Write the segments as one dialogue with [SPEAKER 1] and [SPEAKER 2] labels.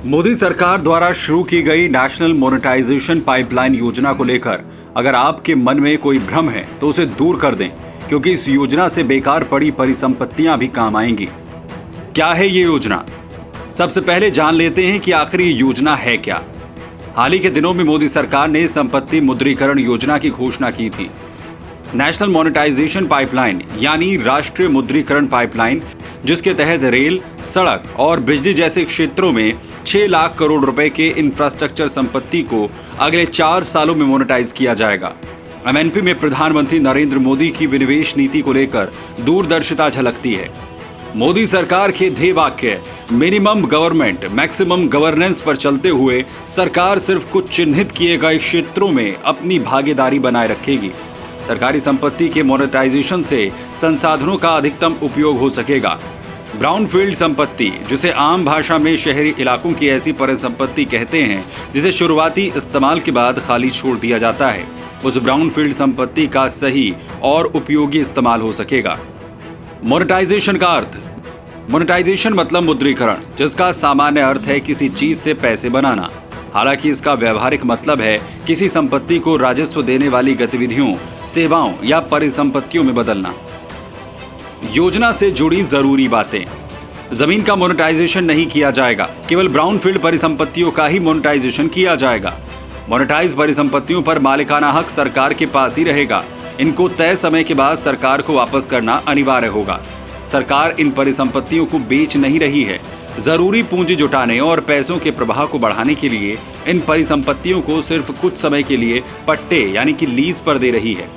[SPEAKER 1] मोदी सरकार द्वारा शुरू की गई नेशनल मोनेटाइजेशन पाइपलाइन योजना को लेकर अगर आपके मन में कोई भ्रम है तो उसे दूर कर दें, क्योंकि इस योजना से बेकार पड़ी परिसंपत्तियां भी काम आएंगी। क्या है ये योजना? सबसे पहले जान लेते हैं कि आखिर ये योजना है क्या। हाल ही के दिनों में मोदी सरकार ने संपत्ति मुद्रीकरण योजना की घोषणा की थी। नेशनल मोनेटाइजेशन पाइपलाइन यानी राष्ट्रीय मुद्रीकरण पाइपलाइन, जिसके तहत रेल, सड़क और बिजली जैसे क्षेत्रों में 6 लाख करोड़ रुपए के इंफ्रास्ट्रक्चर संपत्ति को अगले 4 सालों में मोनेटाइज किया जाएगा। एमएनपी में प्रधानमंत्री नरेंद्र मोदी की विनिवेश नीति को लेकर दूरदर्शिता झलकती है। मोदी सरकार के ध्येय वाक्य मिनिमम गवर्नमेंट मैक्सिमम गवर्नेंस पर चलते हुए सरकार सिर्फ कुछ चिन्हित किए गए क्षेत्रों में अपनी भागीदारी बनाए रखेगी। सरकारी संपत्ति के मोनेटाइजेशन से संसाधनों का अधिकतम उपयोग हो सकेगा। ब्राउनफील्ड संपत्ति, जिसे आम भाषा में शहरी इलाकों की ऐसी परिसंपत्ति कहते हैं जिसे शुरुआती इस्तेमाल के बाद खाली छोड़ दिया जाता है, उस ब्राउनफील्ड संपत्ति का सही और उपयोगी इस्तेमाल हो सकेगा। मोनेटाइजेशन का अर्थ। मोनेटाइजेशन मतलब मुद्रीकरण, जिसका सामान्य अर्थ है किसी चीज से पैसे बनाना। हालांकि इसका व्यवहारिक मतलब है किसी संपत्ति को राजस्व देने वाली गतिविधियों, सेवाओं या परिसंपत्तियों में बदलना। योजना से जुड़ी जरूरी बातें। जमीन का मोनेटाइजेशन नहीं किया जाएगा, केवल ब्राउनफील्ड परिसंपत्तियों का ही मोनेटाइजेशन किया जाएगा। मोनेटाइज परिसंपत्तियों पर मालिकाना हक सरकार के पास ही रहेगा। इनको तय समय के बाद सरकार को वापस करना अनिवार्य होगा। सरकार इन परिसंपत्तियों को बेच नहीं रही है। जरूरी पूंजी जुटाने और पैसों के प्रवाह को बढ़ाने के लिए इन परिसंपत्तियों को सिर्फ कुछ समय के लिए पट्टे यानी कि लीज पर दे रही है।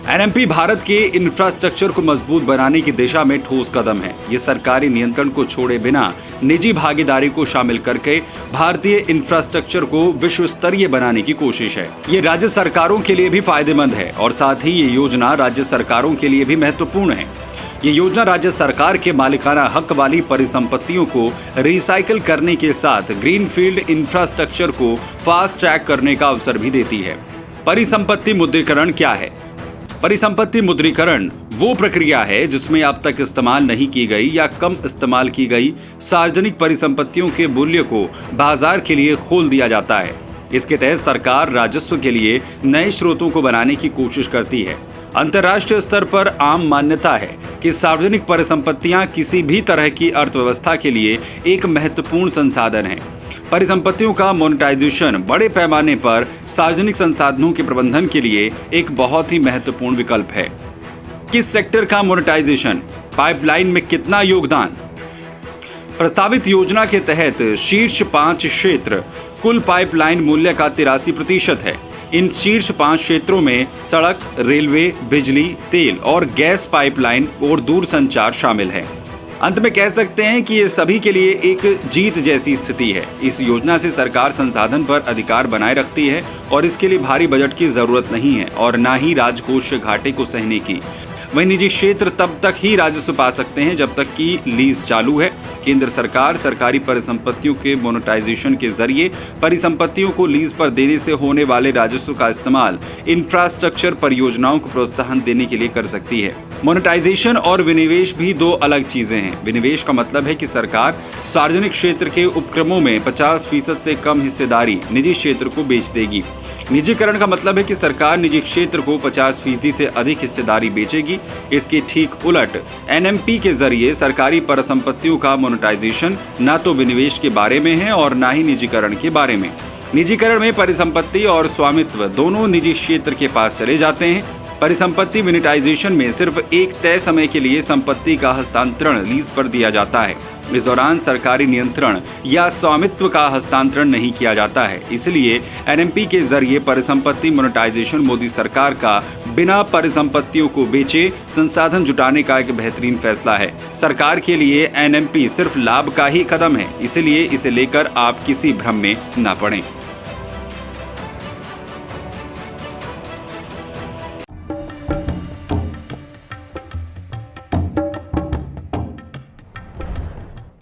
[SPEAKER 1] एनएमपी भारत के इंफ्रास्ट्रक्चर को मजबूत बनाने की दिशा में ठोस कदम है। ये सरकारी नियंत्रण को छोड़े बिना निजी भागीदारी को शामिल करके भारतीय इंफ्रास्ट्रक्चर को विश्व स्तरीय बनाने की कोशिश है। ये राज्य सरकारों के लिए भी फायदेमंद है और साथ ही ये योजना राज्य सरकारों के लिए भी महत्वपूर्ण है। ये योजना राज्य सरकार के मालिकाना हक वाली परिसंपत्तियों को रिसाइकिल करने के साथ ग्रीनफील्ड इंफ्रास्ट्रक्चर को फास्ट ट्रैक करने का अवसर भी देती है। परिसंपत्ति मुद्रीकरण क्या है? परिसंपत्ति मुद्रीकरण वो प्रक्रिया है जिसमें अब तक इस्तेमाल नहीं की गई या कम इस्तेमाल की गई सार्वजनिक परिसंपत्तियों के मूल्य को बाजार के लिए खोल दिया जाता है। इसके तहत सरकार राजस्व के लिए नए स्रोतों को बनाने की कोशिश करती है। अंतर्राष्ट्रीय स्तर पर आम मान्यता है कि सार्वजनिक परिसंपत्तियां किसी भी तरह की अर्थव्यवस्था के लिए एक महत्वपूर्ण संसाधन है। परिसंपत्तियों का मोनेटाइजेशन बड़े पैमाने पर सार्वजनिक संसाधनों के प्रबंधन के लिए एक बहुत ही महत्वपूर्ण विकल्प है। किस सेक्टर का मोनेटाइजेशन? पाइपलाइन में कितना योगदान? प्रस्तावित योजना के तहत शीर्ष 5 क्षेत्र कुल पाइपलाइन मूल्य का 83% है। इन शीर्ष 5 क्षेत्रों में सड़क, रेलवे, बिजली, तेल और गैस पाइपलाइन और दूरसंचार शामिल है। अंत में कह सकते हैं कि ये सभी के लिए एक जीत जैसी स्थिति है। इस योजना से सरकार संसाधन पर अधिकार बनाए रखती है और इसके लिए भारी बजट की जरूरत नहीं है और ना ही राजकोषीय घाटे को सहने की। वहीं निजी क्षेत्र तब तक ही राजस्व पा सकते हैं जब तक कि लीज चालू है। केंद्र सरकार सरकारी परिसंपत्तियों के मोनेटाइजेशन के जरिए परिसंपत्तियों को लीज पर देने से होने वाले राजस्व का इस्तेमाल इंफ्रास्ट्रक्चर परियोजनाओं को प्रोत्साहन देने के लिए कर सकती है। मोनेटाइजेशन और विनिवेश भी 2 अलग चीजें हैं। विनिवेश का मतलब है कि सरकार सार्वजनिक क्षेत्र के उपक्रमों में 50% से कम हिस्सेदारी निजी क्षेत्र को बेच देगी। निजीकरण का मतलब है कि सरकार निजी क्षेत्र को 50% से अधिक हिस्सेदारी बेचेगी। इसके ठीक उलट एनएमपी के जरिए सरकारी परिसंपत्तियों का मोनेटाइजेशन न तो विनिवेश के बारे में है और न ही निजीकरण के बारे में। निजीकरण में परिसंपत्ति और स्वामित्व दोनों निजी क्षेत्र के पास चले जाते हैं। परिसंपत्ति मोनेटाइजेशन में सिर्फ एक तय समय के लिए संपत्ति का हस्तांतरण लीज पर दिया जाता है। इस दौरान सरकारी नियंत्रण या स्वामित्व का हस्तांतरण नहीं किया जाता है। इसलिए एनएमपी के जरिए परिसंपत्ति मोनेटाइजेशन मोदी सरकार का बिना परिसंपत्तियों को बेचे संसाधन जुटाने का एक बेहतरीन फैसला है। सरकार के लिए एनएमपी सिर्फ लाभ का ही कदम है, इसलिए इसे लेकर आप किसी भ्रम में न पड़ें।